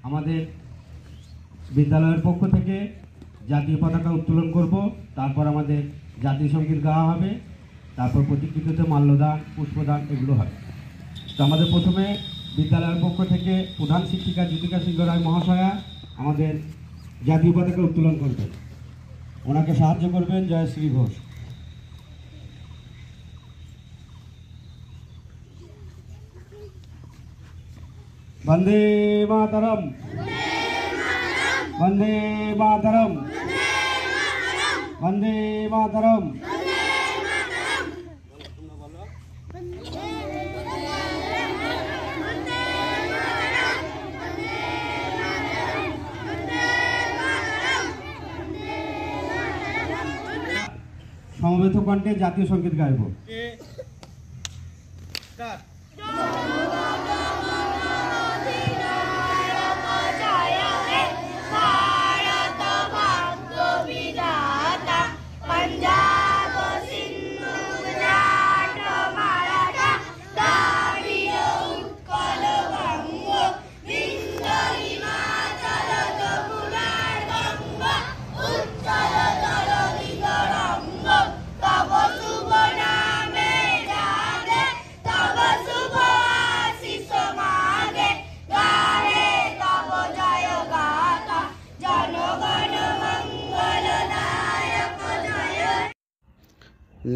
আমাদের বিদ্যালয়ের পক্ষ থেকে জাতীয় পতাকা উত্তোলন করব, তারপর আমাদের জাতীয় সঙ্গীত গাওয়া হবে, তারপর প্রতিকৃতিতে মাল্যদান, পুষ্পদান এগুলো হবে। তো আমাদের প্রথমে বিদ্যালয়ের পক্ষ থেকে প্রধান শিক্ষিকা জ্যোতিকা সিংহ রায় মহাশয়া আমাদের জাতীয় পতাকা উত্তোলন করবেন। ওনাকে সাহায্য করবেন জয়শ্রী ঘোষ। বন্দে মাতরম, বন্দে মাতরম, বন্দে মাতরম। সমবেত কণ্ঠে জাতীয় সঙ্গীত গাইব।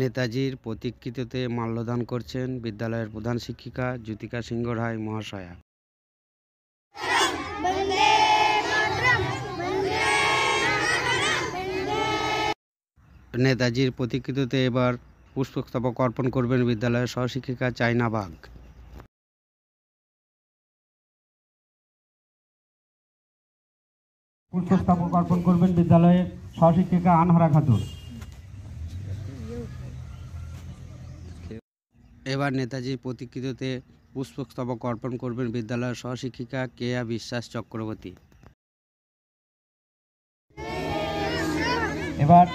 নেতাজির প্রতিকৃতিতে মাল্যদান করছেন বিদ্যালয়ের প্রধান শিক্ষিকা জ্যোতিকা সিংহ রায় মহাশয়া। নেতাজির প্রতিকৃতিতে এবার পুষ্পস্তবক অর্পণ করবেন বিদ্যালয়ের সহশিক্ষিকা চাইনা বাগ। পুষ্পস্তবক অর্পণ করবেন বিদ্যালয়ের সহশিক্ষিকা আনহারা খাতুন। এবার নেতাজির প্রতিকৃতিতে পুষ্পস্তবক অর্পণ করবেন বিদ্যালয়ের সহশিক্ষিকা কেয়া বিশ্বাস চক্রবর্তী। এবার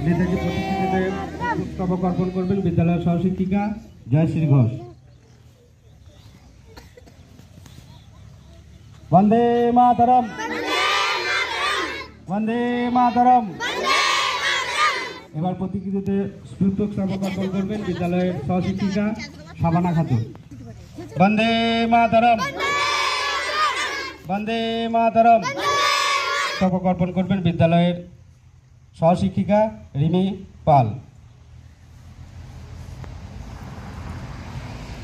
নেতাজির প্রতিকৃতিতে পুষ্পস্তবক অর্পণ করবেন বিদ্যালয়ের সহশিক্ষিকা জয়শ্রী ঘোষ। বন্দে মাতরম, বন্দে মাতরম। এবার প্রতিকৃতিতে পুষ্পস্তবক অর্পণ করবেন বিদ্যালয়ের সহশিক্ষিকা শাবানা খাতুন। বন্দে মাতরম, বন্দে মাতরম। পুষ্পস্তবক অর্পণ করবেন বিদ্যালয়ের সহশিক্ষিকা রিমি পাল।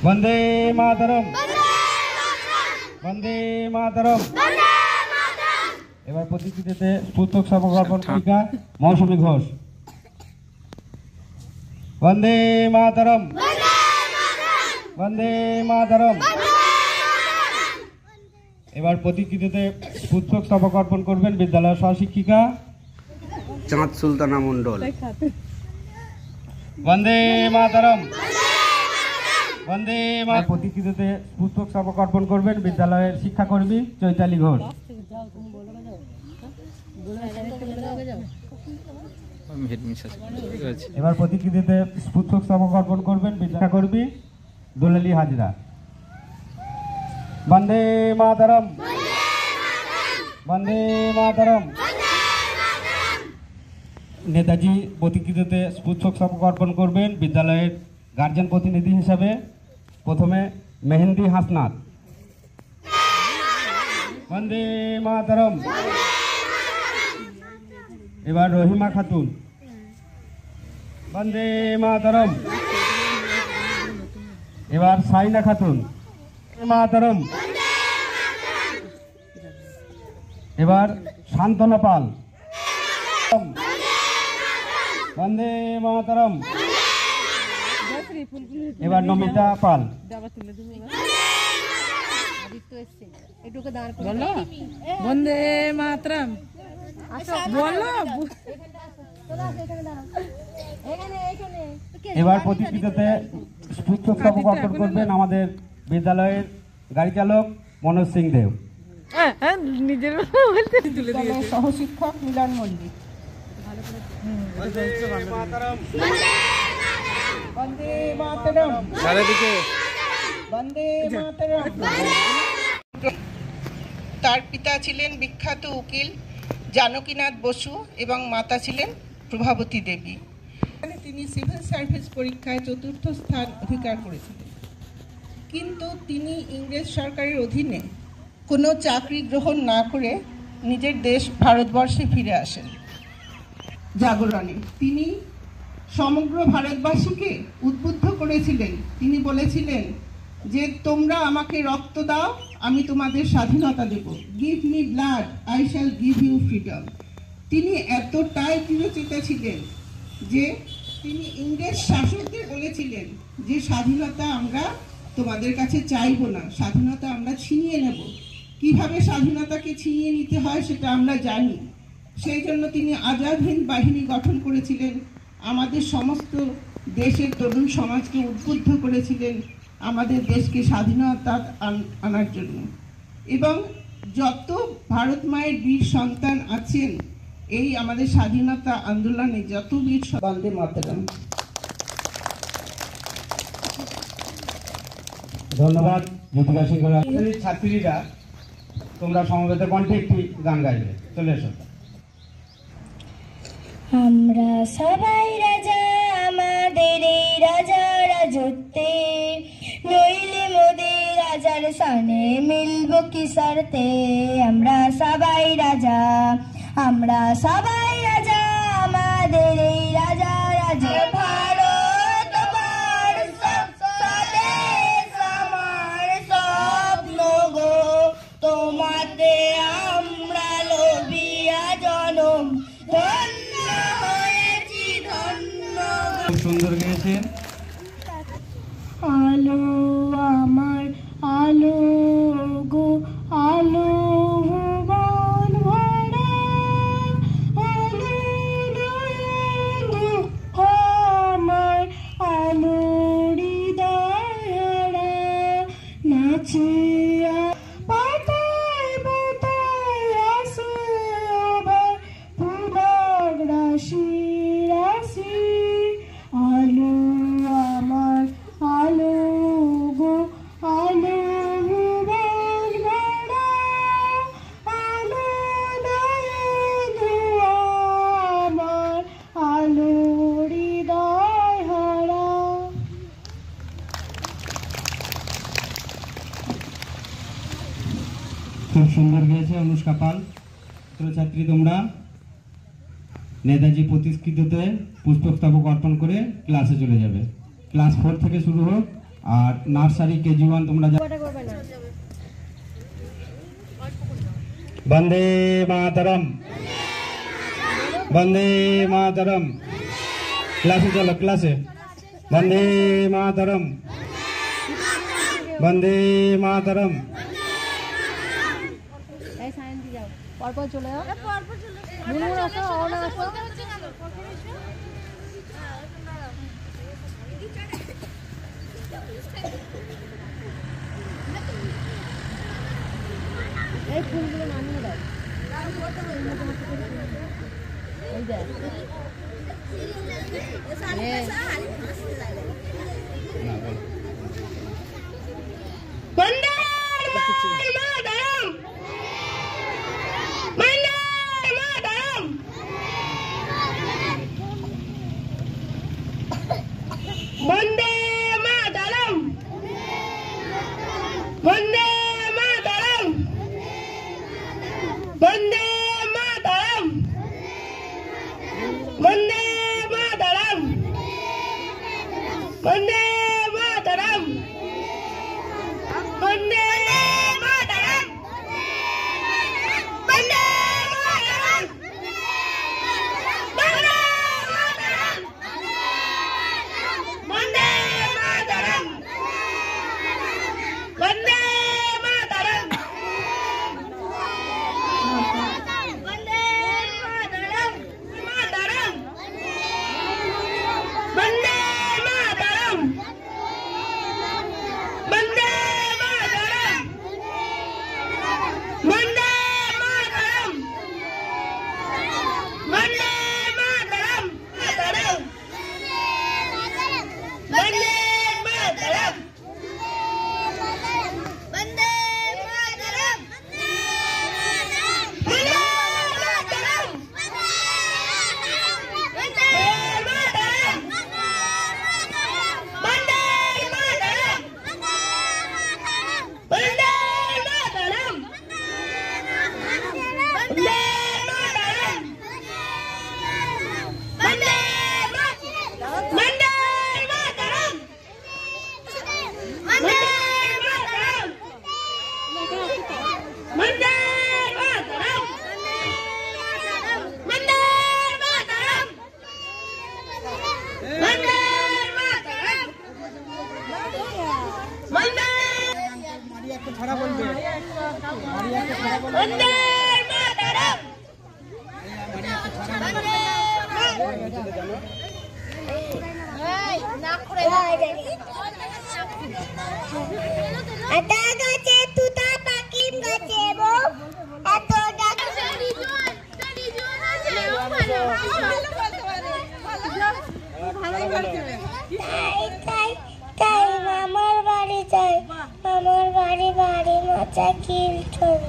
বন্দে মাতরম, বন্দে মাতরম। এবার প্রতিকৃতিতে পুষ্পস্তবক অর্পণ শিক্ষিকা মৌসুমী ঘোষ। বন্দে মাতরম, বন্দে মাতরম। এবার প্রতিকৃতিতে পুষ্পস্তবক অর্পণ করবেন বিদ্যালয়ের সহশিক্ষিকা চাঁদ সুলতানা মণ্ডল। বন্দে মাতরম, বন্দে মাতরম। প্রতিকৃতিতে পুষ্পস্তবক অর্পণ করবেন বিদ্যালয়ের শিক্ষাকর্মী চৈতালি ঘোষ। এবার প্রতিকৃতিতে পুষ্পস্তবক অর্পণ করবেন শিক্ষাকর্মী দুলালী হাজরা। বন্দে মাতরম, বন্দে মাতরম। নেতাজি প্রতিকৃতিতে পুষ্পস্তবক অর্পণ করবেন বিদ্যালয়ের গার্জিয়ান প্রতিনিধি হিসাবে প্রথমে মেহেন্দি হাসনাত। বন্দে মাতরম। এবার রহিমা খাতুন। বন্দে মাতরম। এবার সাইনা খাতুন। মাতরম। এবার শান্তনা পাল। বন্দে মাতরম। এবার নমিতা পাল। বন্দে মাতরম। এবার প্রতিকৃতিতে পুষ্পস্তবক অর্পণ করবেন আমাদের বিদ্যালয়ের গাড়ি চালক মনোজ সিং দেব। নিজের সহশিক্ষক মিলন মল্লিক। বন্দে মাতরম, বন্দে মাতরম। বন্দে মাতরম। তার পিতা ছিলেন বিখ্যাত উকিল জানকীনাথ বসু এবং মাতা ছিলেন প্রভাবতী দেবী। তিনি সিভিল সার্ভিস পরীক্ষায় ৪র্থ স্থান অধিকার করেছিলেন, কিন্তু তিনি ইংরেজ সরকারের অধীনে কোনো চাকরি গ্রহণ না করে নিজের দেশ ভারতবর্ষে ফিরে আসেন। জাগরণে তিনি সমগ্র ভারতবাসীকে উদ্বুদ্ধ করেছিলেন। তিনি বলেছিলেন যে তোমরা আমাকে রক্ত দাও, আমি তোমাদের স্বাধীনতা দেব। Give me blood, I shall give you freedom. তিনি এতটাই দৃঢ়চিত্ত ছিলেন যে তিনি ইংরেজ শাসকদের বলেছিলেন যে স্বাধীনতা আমরা তোমাদের কাছে চাইব না, স্বাধীনতা আমরা ছিনিয়ে নেব। কিভাবে স্বাধীনতাকে ছিনিয়ে নিতে হয় সেটা আমরা জানি। সেই জন্য তিনি আজাদ হিন্দ বাহিনী গঠন করেছিলেন, আমাদের সমস্ত দেশের তরুণ সমাজকে উদ্বুদ্ধ করেছিলেন আমাদের দেশকে স্বাধীনতা আনার জন্য। এবং যত ভারত মায়ের বীর সন্তান আছেন এই আমাদের স্বাধীনতা আন্দোলনে, যত বীর বন্দে মাতরম। ধন্যবাদ জ্যোতিকা সিংহ। ছাত্রীরা তোমরা সমবেত কণ্ঠে একটি গান গাইবে, চলে এসো। আমরা সবাই রাজা, আমাদের এই রাজা রাজত্বে, নইলে মোদের রাজার সানে মিলব কি শর্তে। আমরা সবাই রাজা, আমরা সবাই রাজা, আমাদের এই রাজা রাজা। ভারত আমার স্বদেশ, আমার স্বপ্ন গো, তোমাতে আমরা লোভিয়া জনম, ধন্য হয়েছি ধন্য। খুব সুন্দর গেয়েছেন। আলো আমার আলো গো, আলো ভুবন ভরা, আলো আমার আলো হৃদয় নাচিয়া পাতায় পাতায় আসে আবার পুনর রাশি রাশি। আলো আমার আলো গো, আলো ভুবন ভরা, আলো আমার আলো হৃদয় হারা। খুব সুন্দর গেয়েছে অনুষ্কা পাল। ছাত্রী তোমরা নেতাজি প্রতিকৃতিতে পুষ্পস্তবক অর্পণ করে ক্লাসে চলে যাবে। ক্লাস 4 থেকে শুরু হোক, আর নার্সারি কেজি 1 তোমরা বন্দে মাতরম, বন্দে মাতরম। ক্লাসে চলো, ক্লাসে বন্দে মাতরম, বন্দে মাতরম। পরপর চলে যাও, গুনগুন আসো, অনা আসো। এই ফুলগুলো নামিয়ে দাও। এই দেখ বন্দে মাতরম, বন্দে মাতরম, বন্দে মাতরম, বন্দে মাতরম, বন্দে মাতরম, বন্দে মাতরম, বন্দে মাতরম, বন্দে মাতরম, বন্দে মাতরম, বন্দে মাতরম, বন্দে वंदे मातरम वंदे मातरम वंदे मातरम वंदे वंदे मातरम आता गाছে তুতা পাকিম গাছে বো এত ডাক তাই মামার বাড়ি যাই মামার বাড়ি বাড়ি মাচা কিল চল